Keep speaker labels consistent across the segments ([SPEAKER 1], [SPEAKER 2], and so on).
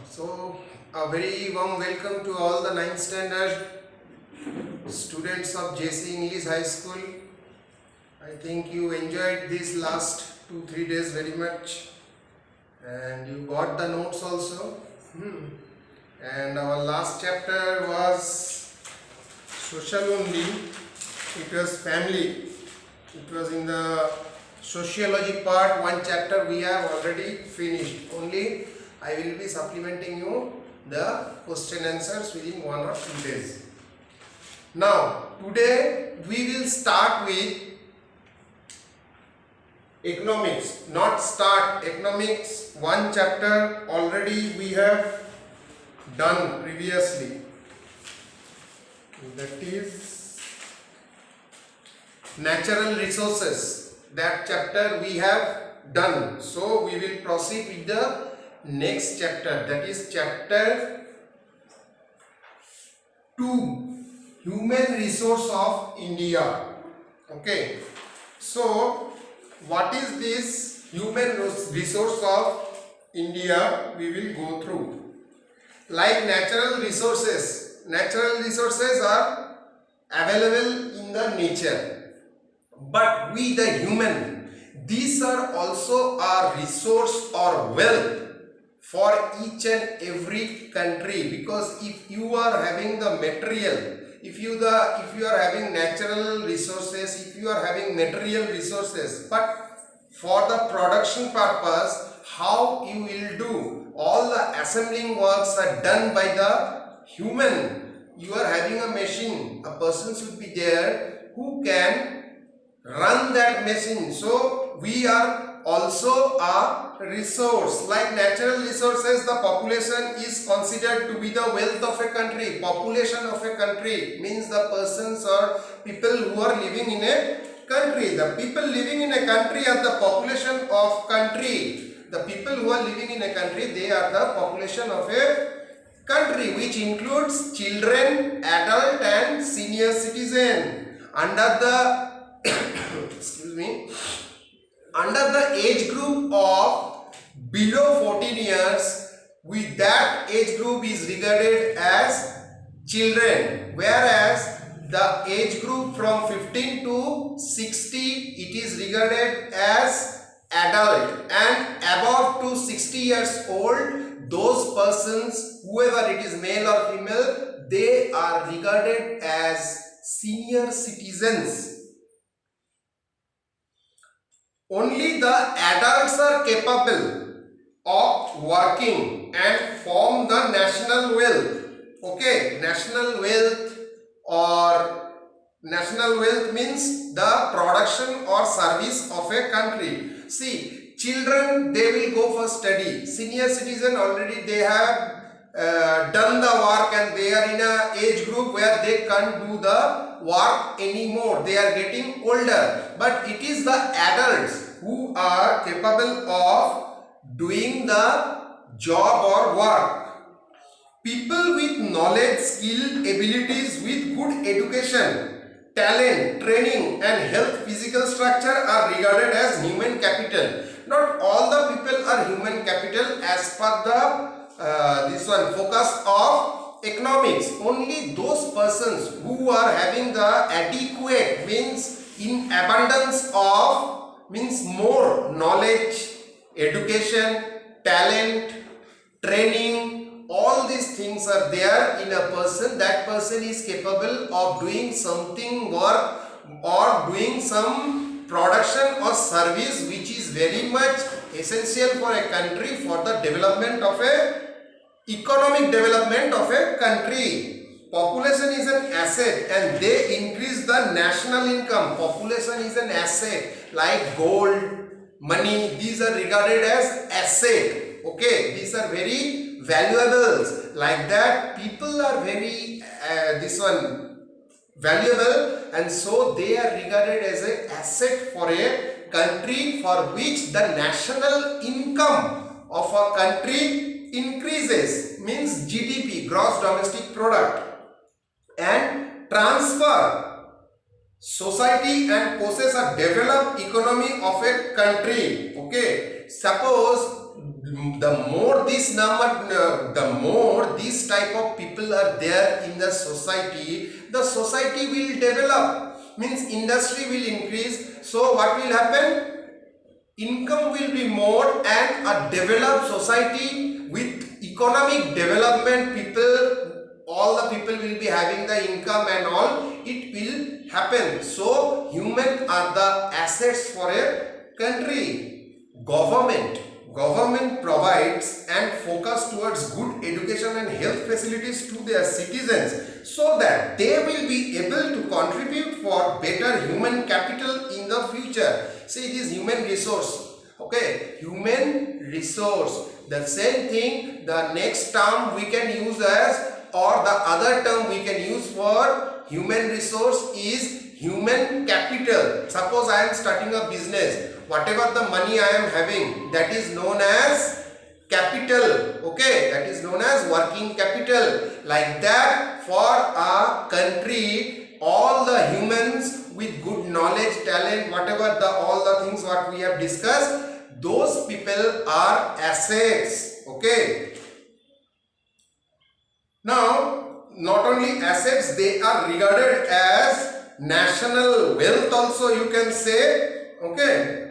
[SPEAKER 1] So, a very warm welcome to all the 9th standard students of JC English High School. I think you enjoyed these last 2-3 days very much, and you got the notes also. And our last chapter was social only. It was family. It was in the sociology part. One chapter we have already finished. Only I will be supplementing you the question answers within 1 or 2 days. Now today we will start with economics. Not start economics. One chapter already we have done previously. That is natural resources. That chapter we have done. So we will proceed with the next chapter, that is chapter 2, human resource of India. Okay, so what is this human resource of India? We will go through. Like natural resources are available in the nature, but we the human, these are also our resource or wealth for each and every country. Because if you are having the material, if you are having natural resources, if you are having material resources, but for the production purpose, how you will do? All the assembling works are done by the human. You are having a machine, a person should be there who can run that machine. So we are also a resource. Like natural resources, the population is considered to be the wealth of a country. Population of a country means the persons or people who are living in a country. The people living in a country are the population of country. The people who are living in a country, they are the population of a country, which includes children, adult and senior citizen. Under the excuse me, under the age group of below 14 years, with that age group is regarded as children, whereas the age group from 15 to 60, it is regarded as adult, and above to 60 years old, those persons, whoever it is male or female, they are regarded as senior citizens. Only the adults are capable of working and form the national wealth. Okay, national wealth means the production or service of a country. See, children, they will go for study. Senior citizen, already they have done the work and they are in a age group where they can't do the work anymore. They are getting older. But it is the adults who are capable of doing the job or work. People with knowledge, skill, abilities, with good education, talent, training and health, physical structure are regarded as human capital. Not all the people are human capital as per the focus of economics. Only those persons who are having the adequate, means in abundance of, means more knowledge, education, talent, training, all these things are there in a person. That person is capable of doing something work or doing some production or service which is very much essential for a country, for the development of a economic development of a country. Population is an asset and they increase the national income. Population is an asset like gold, money, these are regarded as asset. Okay, these are very valuables. Like that, people are very valuable, and so they are regarded as an asset for a country, for which the national income of a country increases, means GDP, gross domestic product, and transfer society and possess a developed economy of a country. Okay, suppose the more this type of people are there in the society will develop, means industry will increase. So what will happen? Income will be more, and a developed society with economic development, all the people will be having the income and all, it will happen. So human are the assets for a country. Government provides and focus towards good education and health facilities to their citizens so that they will be able to contribute for better human capital in the future. See, it is human resource. Okay, human resource. The same thing, the next term we can use as, or the other term we can use for human resource is human capital. Suppose I am starting a business. Whatever the money I am having, that is known as capital. Okay, that is known as working capital. Like that, for a country, all the humans with good knowledge, talent, whatever all the things what we have discussed, those people are assets. Okay. Now, not only assets, they are regarded as national wealth also, you can say. Okay,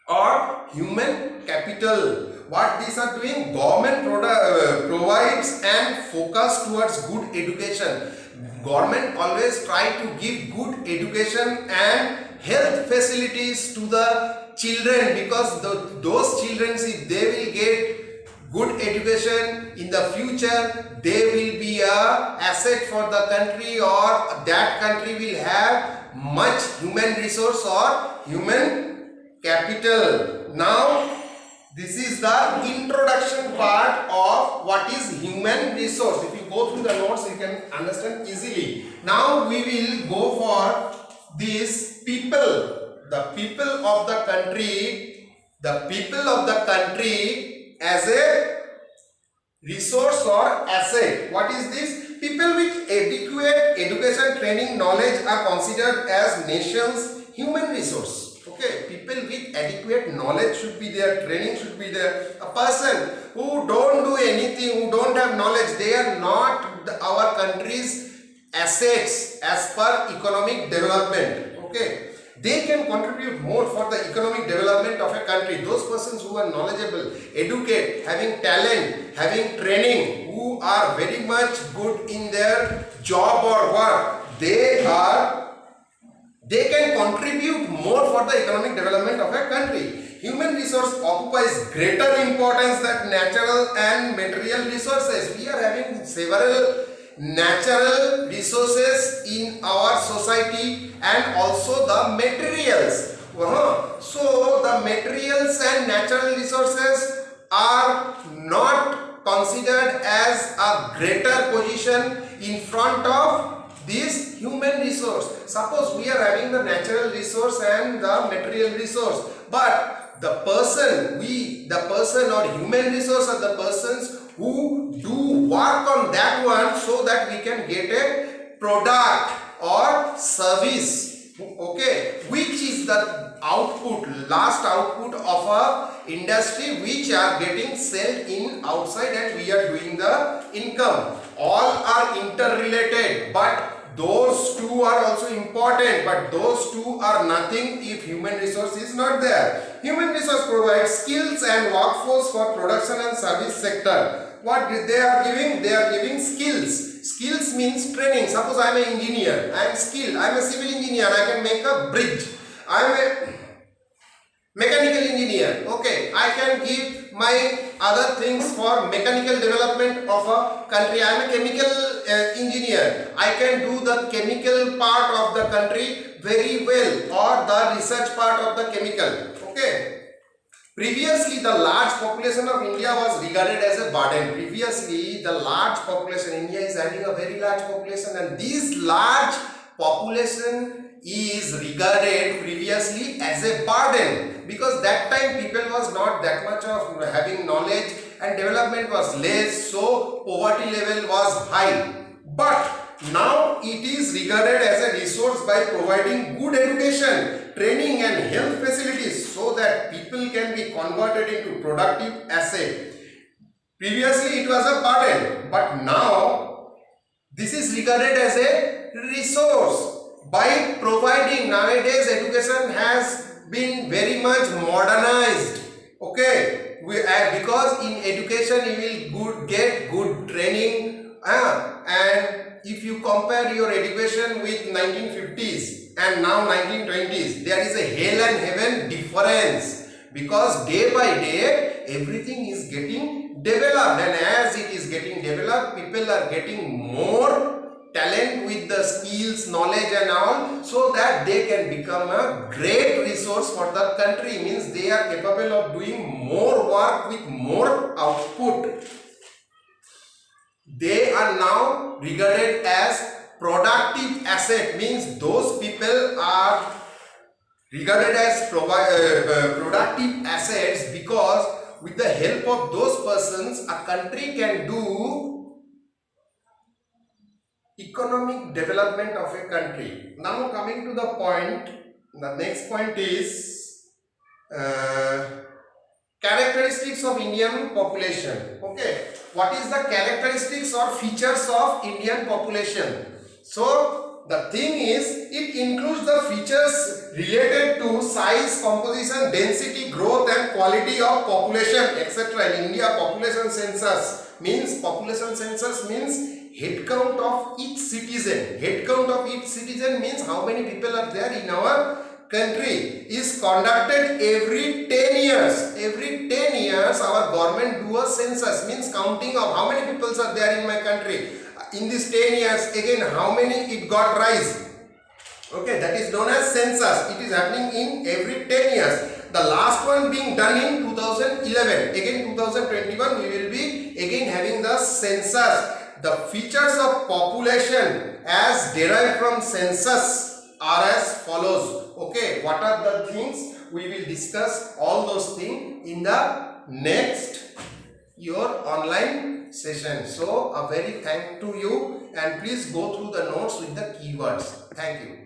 [SPEAKER 1] or human capital. What these are doing? Government provides and focus towards good education. Government always try to give good education and health facilities to the children, because those children, if they will get good education in the future, they will be a asset for the country, or that country will have much human resource or human capital. Now, this is the introduction part of what is human resource. If you go through the notes, you can understand easily. Now, we will go for these people. The people of the country as a resource or asset. What is this? People with adequate education, training, knowledge are considered as nation's human resource. Okay, people with adequate knowledge should be there, training should be there. A person who don't do anything, who don't have knowledge, they are not our country's assets as per economic development. Okay, they can contribute more for the economic development of a country. Those persons who are knowledgeable, educated, having talent, having training, who are very much good in their job or work, they can contribute more for the economic development of a country. Human resource occupies greater importance than natural and material resources. We are having several natural resources in our society and also the materials. So the materials and natural resources are not considered as a greater position in front of this human resource. Suppose we are having the natural resource and the material resource, but the person or human resource are the persons who do work on that one so that we can get a product or service. Okay, which is the last output of a industry which are getting sold in outside, and we are doing the income. All are interrelated, but those two are also important, but those two are nothing if human resource is not there. Human resource provides skills and workforce for production and service sector. What they are giving? They are giving skills. Skills means training. Suppose I am an engineer, I am skilled, I am a civil engineer, I can make a bridge. I am a mechanical engineer. Okay, I can give my other things for mechanical development of a country. I am a chemical engineer. I can do the chemical part of the country very well, or the research part of the chemical. Okay. Previously, the large population of India was regarded as a burden. Previously, the large population, India is having a very large population, and this large population is regarded previously as a burden, because that time people was not that much of having knowledge and development was less, so poverty level was high. But now it is regarded as a resource by providing good education, training and health facilities so that people can be converted into productive asset. Previously it was a burden, but now this is regarded as a resource. By providing, nowadays education has been very much modernized. Okay, because in education you will get good training, and if you compare your education with 1950s and now 1920s, there is a hell and heaven difference, because day by day everything is getting developed, and as it is getting developed, people are getting more talent with the skills, knowledge and all, so that they can become a great resource for the country. Means they are capable of doing more work with more output. They are now regarded as productive asset, means those people are regarded as productive assets, because with the help of those persons a country can do economic development of a country. Now coming to the point, the next point is characteristics of Indian population. Okay, what is the characteristics or features of Indian population? So the thing is, it includes the features related to size, composition, density, growth and quality of population, etc. In India, population census means head count of each citizen. Head count of each citizen means how many people are there in our country, is conducted every 10 years. Every 10 years our government do a census, means counting of how many people are there in my country. In this 10 years again how many it got rise. Okay, that is known as census. It is happening in every 10 years. The last one being done in 2011. Again 2021 we will be again having the census. The features of population as derived from census are as follows. Okay, what are the things? We will discuss all those things in the next your online session. So a very thank to you, and please go through the notes with the keywords. Thank you.